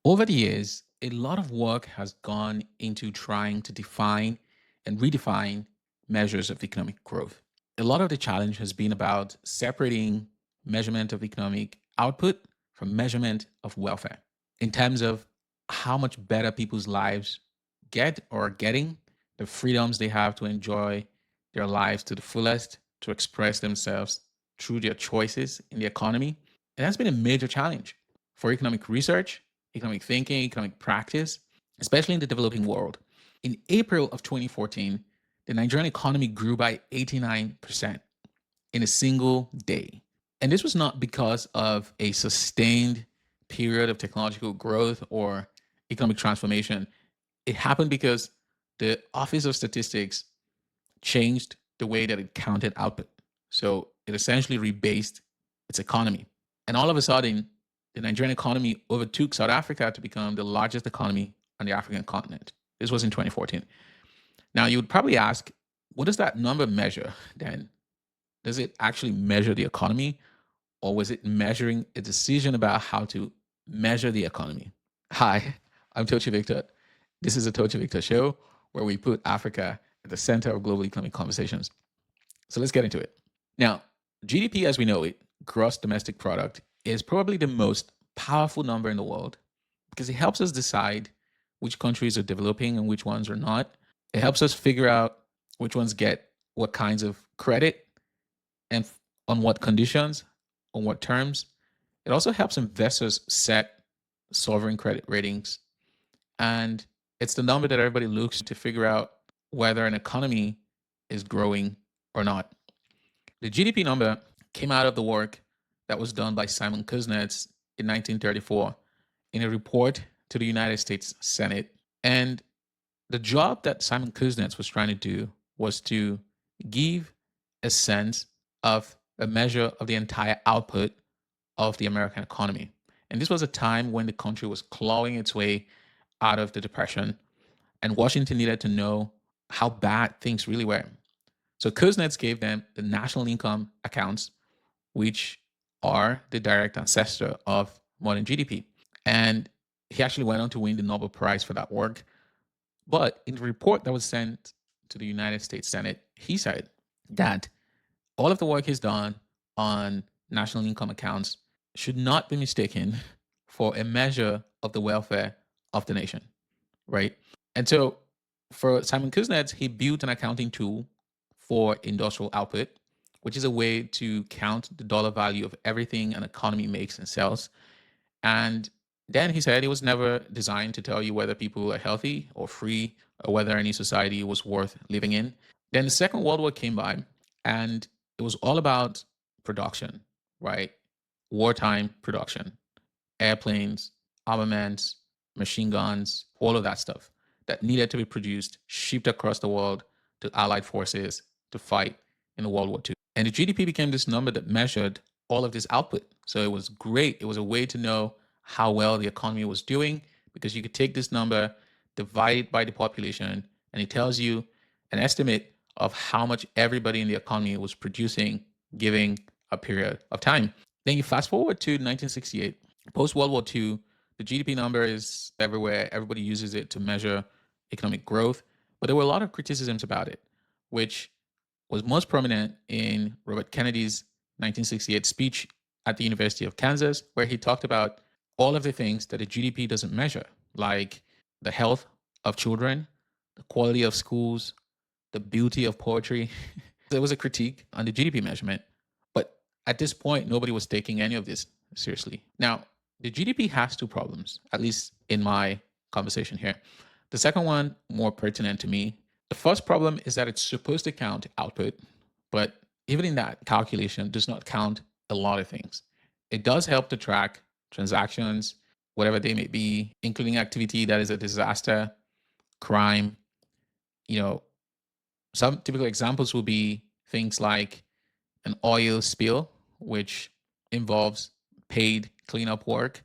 Over the years, a lot of work has gone into trying to define and redefine measures of economic growth. A lot of the challenge has been about separating measurement of economic output from measurement of welfare in terms of how much better people's lives get or are getting, the freedoms they have to enjoy their lives to the fullest, to express themselves through their choices in the economy. And that's been a major challenge for economic research, economic thinking, economic practice, especially in the developing world. In April of 2014, the Nigerian economy grew by 89% in a single day. And this was not because of a sustained period of technological growth or economic transformation. It happened because the Office of Statistics changed the way that it counted output. So it essentially rebased its economy. And all of a sudden, the Nigerian economy overtook South Africa to become the largest economy on the African continent. This was in 2014. Now, you would probably ask, what does that number measure then? Does it actually measure the economy, or was it measuring a decision about how to measure the economy? Hi, I'm Tochi Victor. This is a Tochi Victor show where we put Africa at the center of global economic conversations. So let's get into it. Now, GDP as we know it, gross domestic product, is probably the most powerful number in the world because it helps us decide which countries are developing and which ones are not. It helps us figure out which ones get what kinds of credit and on what conditions, on what terms. It also helps investors set sovereign credit ratings. And it's the number that everybody looks to figure out whether an economy is growing or not. The GDP number came out of the work that was done by Simon Kuznets in 1934 in a report to the United States Senate. And the job that Simon Kuznets was trying to do was to give a sense of a measure of the entire output of the American economy. And this was a time when the country was clawing its way out of the Depression, and Washington needed to know how bad things really were. So Kuznets gave them the national income accounts, which are the direct ancestor of modern GDP. And he actually went on to win the Nobel Prize for that work. But in the report that was sent to the United States Senate, he said that all of the work he's done on national income accounts should not be mistaken for a measure of the welfare of the nation, right? And so for Simon Kuznets, he built an accounting tool for industrial output, which is a way to count the dollar value of everything an economy makes and sells. And then he said it was never designed to tell you whether people are healthy or free or whether any society was worth living in. Then the Second World War came by, and it was all about production, right? Wartime production, airplanes, armaments, machine guns, all of that stuff that needed to be produced, shipped across the world to Allied forces to fight in the World War II. And the GDP became this number that measured all of this output. So it was great. It was a way to know how well the economy was doing because you could take this number, divide it by the population, and it tells you an estimate of how much everybody in the economy was producing, giving a period of time. Then you fast forward to 1968, post World War II, the GDP number is everywhere. Everybody uses it to measure economic growth. But there were a lot of criticisms about it, which was most prominent in Robert Kennedy's 1968 speech at the University of Kansas, where he talked about all of the things that the GDP doesn't measure, like the health of children, the quality of schools, the beauty of poetry. There was a critique on the GDP measurement. But at this point, nobody was taking any of this seriously. Now, the GDP has two problems, at least in my conversation here. The second one, more pertinent to me. The first problem is that it's supposed to count output, but even in that calculation, does not count a lot of things. It does help to track transactions, whatever they may be, including activity that is a disaster, crime. You know, some typical examples will be things like an oil spill, which involves paid cleanup work.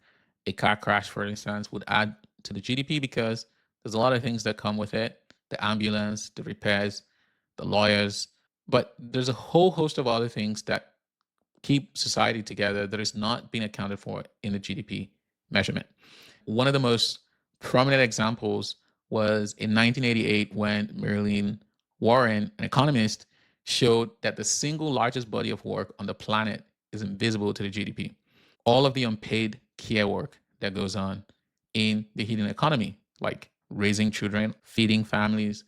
A car crash, for instance, would add to the GDP because there's a lot of things that come with it: the ambulance, the repairs, the lawyers. But there's a whole host of other things that keep society together that is not being accounted for in the GDP measurement. One of the most prominent examples was in 1988 when Marilyn Waring, an economist, showed that the single largest body of work on the planet is invisible to the GDP. All of the unpaid care work that goes on in the hidden economy, like raising children, feeding families,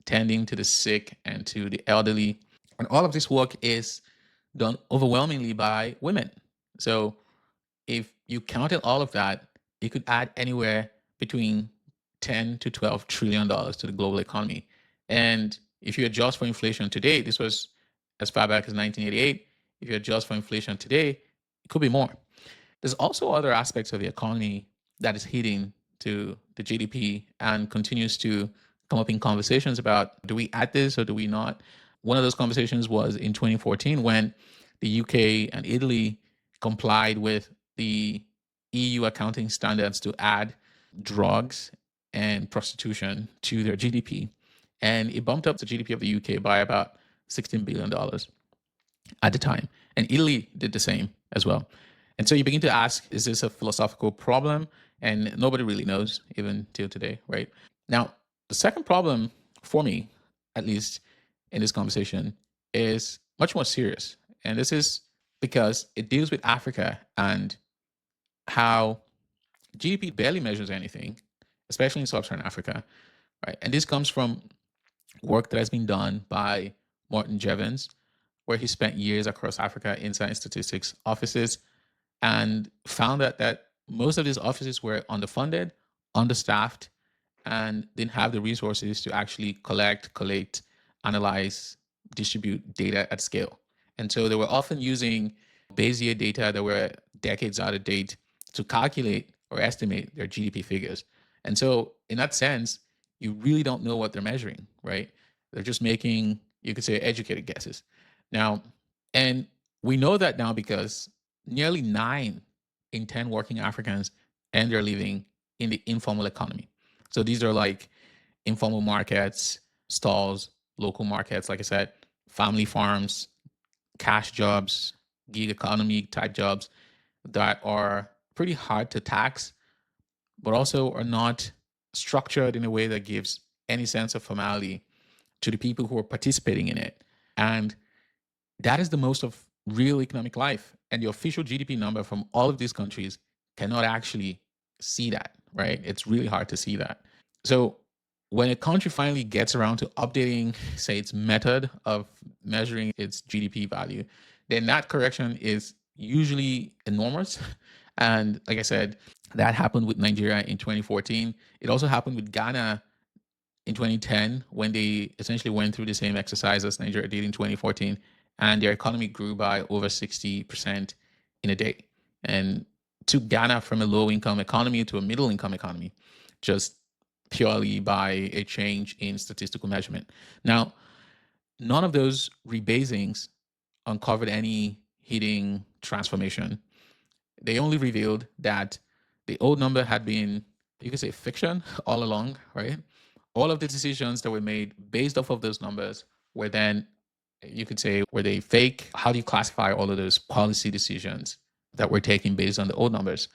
tending to the sick and to the elderly. And all of this work is done overwhelmingly by women. So if you counted all of that, it could add anywhere between 10 to 12 trillion dollars to the global economy. And if you adjust for inflation today, this was as far back as 1988. If you adjust for inflation today, it could be more. There's also other aspects of the economy that is hitting to the GDP and continues to come up in conversations about, do we add this or do we not? One of those conversations was in 2014 when the UK and Italy complied with the EU accounting standards to add drugs and prostitution to their GDP. And it bumped up the GDP of the UK by about $16 billion at the time. And Italy did the same as well. And so you begin to ask, is this a philosophical problem? And nobody really knows, even till today, right? Now, the second problem for me, at least in this conversation, is much more serious. And this is because it deals with Africa and how GDP barely measures anything, especially in sub-Saharan Africa, right? And this comes from work that has been done by Morten Jerven, where he spent years across Africa in science statistics offices and found that most of these offices were underfunded, understaffed, and didn't have the resources to actually collate, analyze, distribute data at scale. And so they were often using base year data that were decades out of date to calculate or estimate their GDP figures. And so, in that sense, you really don't know what they're measuring, right? They're just making, you could say, educated guesses. Now, and we know that now because nearly 9 in 10 working Africans earn their living in the informal economy. So these are like informal markets, stalls, local markets, like I said, family farms, cash jobs, gig economy type jobs that are pretty hard to tax, but also are not structured in a way that gives any sense of formality to the people who are participating in it. And that is the most of real economic life. And the official GDP number from all of these countries cannot actually see that, right? It's really hard to see that. So when a country finally gets around to updating, say, its method of measuring its GDP value, then that correction is usually enormous. And like I said, that happened with Nigeria in 2014. It also happened with Ghana in 2010 when they essentially went through the same exercise as Nigeria did in 2014, and their economy grew by over 60% in a day and took Ghana from a low income economy to a middle income economy just purely by a change in statistical measurement. Now, none of those rebasings uncovered any hidden transformation. They only revealed that the old number had been, you could say, fiction all along, right? All of the decisions that were made based off of those numbers were then, you could say, were they fake? How do you classify all of those policy decisions that were taken based on the old numbers?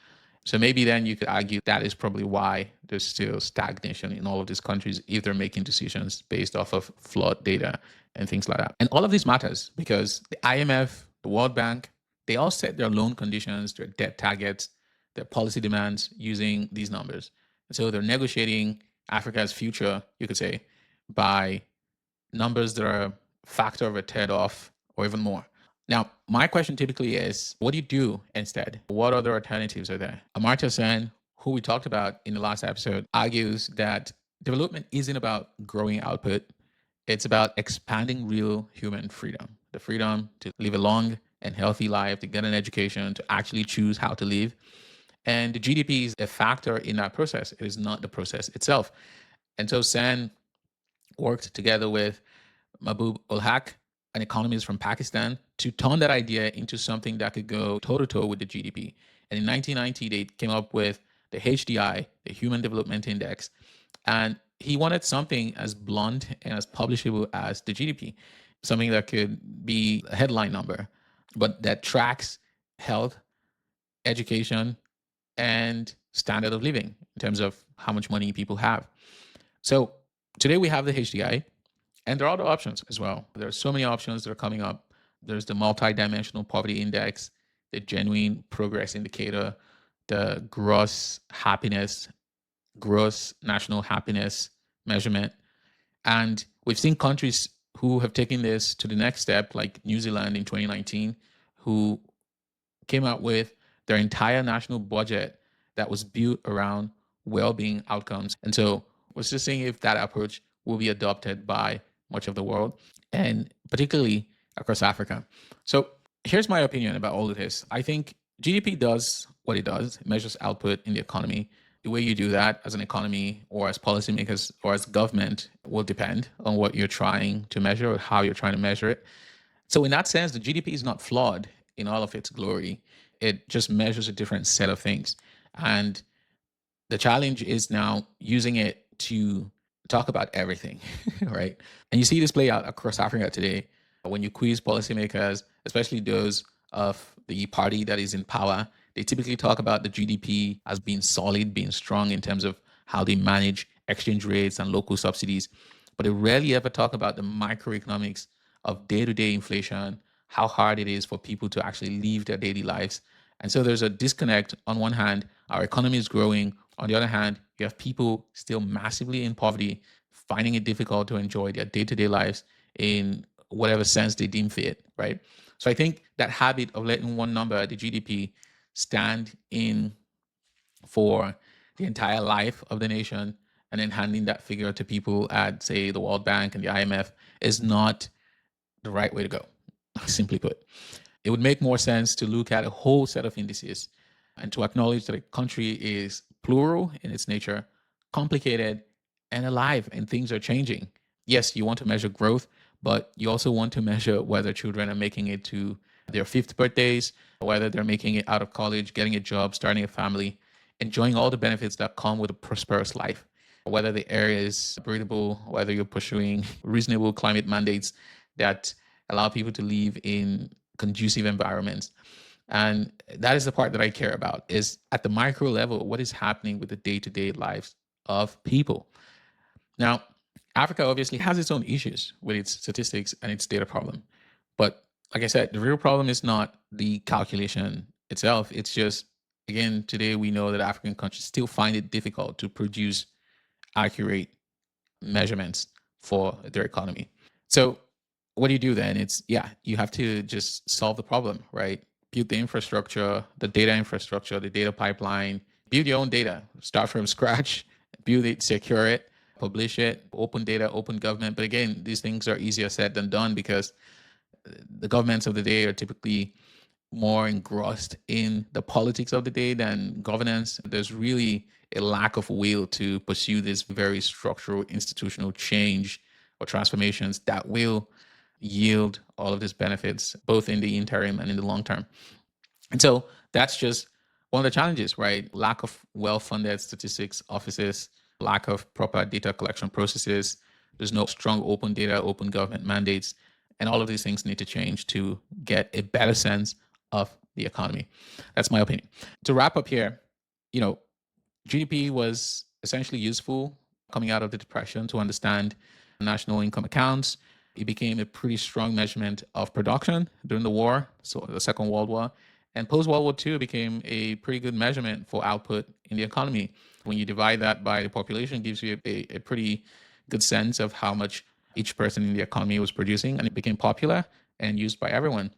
So maybe then you could argue that is probably why there's still stagnation in all of these countries if they're making decisions based off of flawed data and things like that. And all of this matters because the IMF, the World Bank, they all set their loan conditions, their debt targets, their policy demands using these numbers. And so they're negotiating Africa's future, you could say, by numbers that are a factor of a third off or even more. Now, my question typically is, what do you do instead? What other alternatives are there? Amartya Sen, who we talked about in the last episode, argues that development isn't about growing output. It's about expanding real human freedom, the freedom to live a long and healthy life, to get an education, to actually choose how to live. And the GDP is a factor in that process. It is not the process itself. And so Sen worked together with Mahbub ul Haq, an economist from Pakistan, to turn that idea into something that could go toe to toe with the GDP. And in 1990, they came up with the HDI, the Human Development Index. And he wanted something as blunt and as publishable as the GDP, something that could be a headline number, but that tracks health, education, and standard of living in terms of how much money people have. So today we have the HDI, and there are other options as well. There are so many options that are coming up. There's the multidimensional poverty index, the genuine progress indicator, the gross national happiness measurement. And we've seen countries who have taken this to the next step, like New Zealand in 2019, who came out with their entire national budget that was built around well-being outcomes. And so we're just seeing if that approach will be adopted by much of the world, and particularly across Africa. So here's my opinion about all of this. I think GDP does what it does. It measures output in the economy. The way you do that as an economy or as policymakers or as government will depend on what you're trying to measure or how you're trying to measure it. So in that sense, the GDP is not flawed in all of its glory. It just measures a different set of things. And the challenge is now using it to talk about everything, right? And you see this play out across Africa today. When you quiz policymakers, especially those of the party that is in power, they typically talk about the GDP as being solid, being strong in terms of how they manage exchange rates and local subsidies. But they rarely ever talk about the microeconomics of day to day inflation, how hard it is for people to actually live their daily lives. And so there's a disconnect. On one hand, our economy is growing. On the other hand, you have people still massively in poverty, finding it difficult to enjoy their day to day lives in whatever sense they deem fit, right? So I think that habit of letting one number, the GDP, stand in for the entire life of the nation and then handing that figure to people at, say, the World Bank and the IMF is not the right way to go, simply put. It would make more sense to look at a whole set of indices and to acknowledge that a country is plural in its nature, complicated, and alive, and things are changing. Yes, you want to measure growth, but you also want to measure whether children are making it to their fifth birthdays, whether they're making it out of college, getting a job, starting a family, enjoying all the benefits that come with a prosperous life, whether the area is breathable, whether you're pursuing reasonable climate mandates that allow people to live in conducive environments. And that is the part that I care about, is at the micro level, what is happening with the day-to-day lives of people. Now, Africa obviously has its own issues with its statistics and its data problem. But like I said, the real problem is not the calculation itself. It's just, again, today we know that African countries still find it difficult to produce accurate measurements for their economy. So what do you do then? It's, yeah, you have to just solve the problem, right? Build the infrastructure, the data infrastructure, the data pipeline, build your own data, start from scratch, build it, secure it, publish it, open data, open government. But again, these things are easier said than done because the governments of the day are typically more engrossed in the politics of the day than governance. There's really a lack of will to pursue this very structural institutional change or transformations that will yield all of these benefits, both in the interim and in the long term. And so that's just one of the challenges, right? Lack of well-funded statistics offices, lack of proper data collection processes. There's no strong open data, open government mandates. And all of these things need to change to get a better sense of the economy. That's my opinion. To wrap up here, you know, GDP was essentially useful coming out of the Depression to understand national income accounts. It became a pretty strong measurement of production during the war, so the Second World War. And post World War II became a pretty good measurement for output in the economy. When you divide that by the population, it gives you a pretty good sense of how much each person in the economy was producing, and it became popular and used by everyone.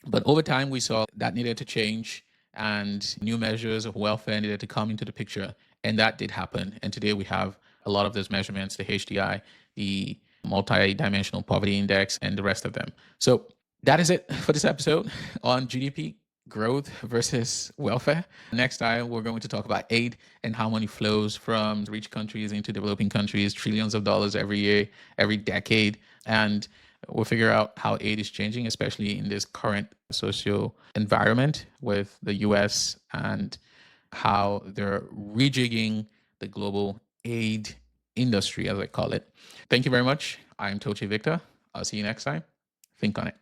But over time, we saw that needed to change and new measures of welfare needed to come into the picture. And that did happen. And today we have a lot of those measurements, the HDI, the multi-dimensional poverty index, and the rest of them. So that is it for this episode on GDP growth versus welfare. Next time, we're going to talk about aid and how money flows from rich countries into developing countries, trillions of dollars every year, every decade. And we'll figure out how aid is changing, especially in this current socio environment with the US and how they're rejigging the global aid industry, as I call it. Thank you very much. I'm Tochi Victor. I'll see you next time. Think on it.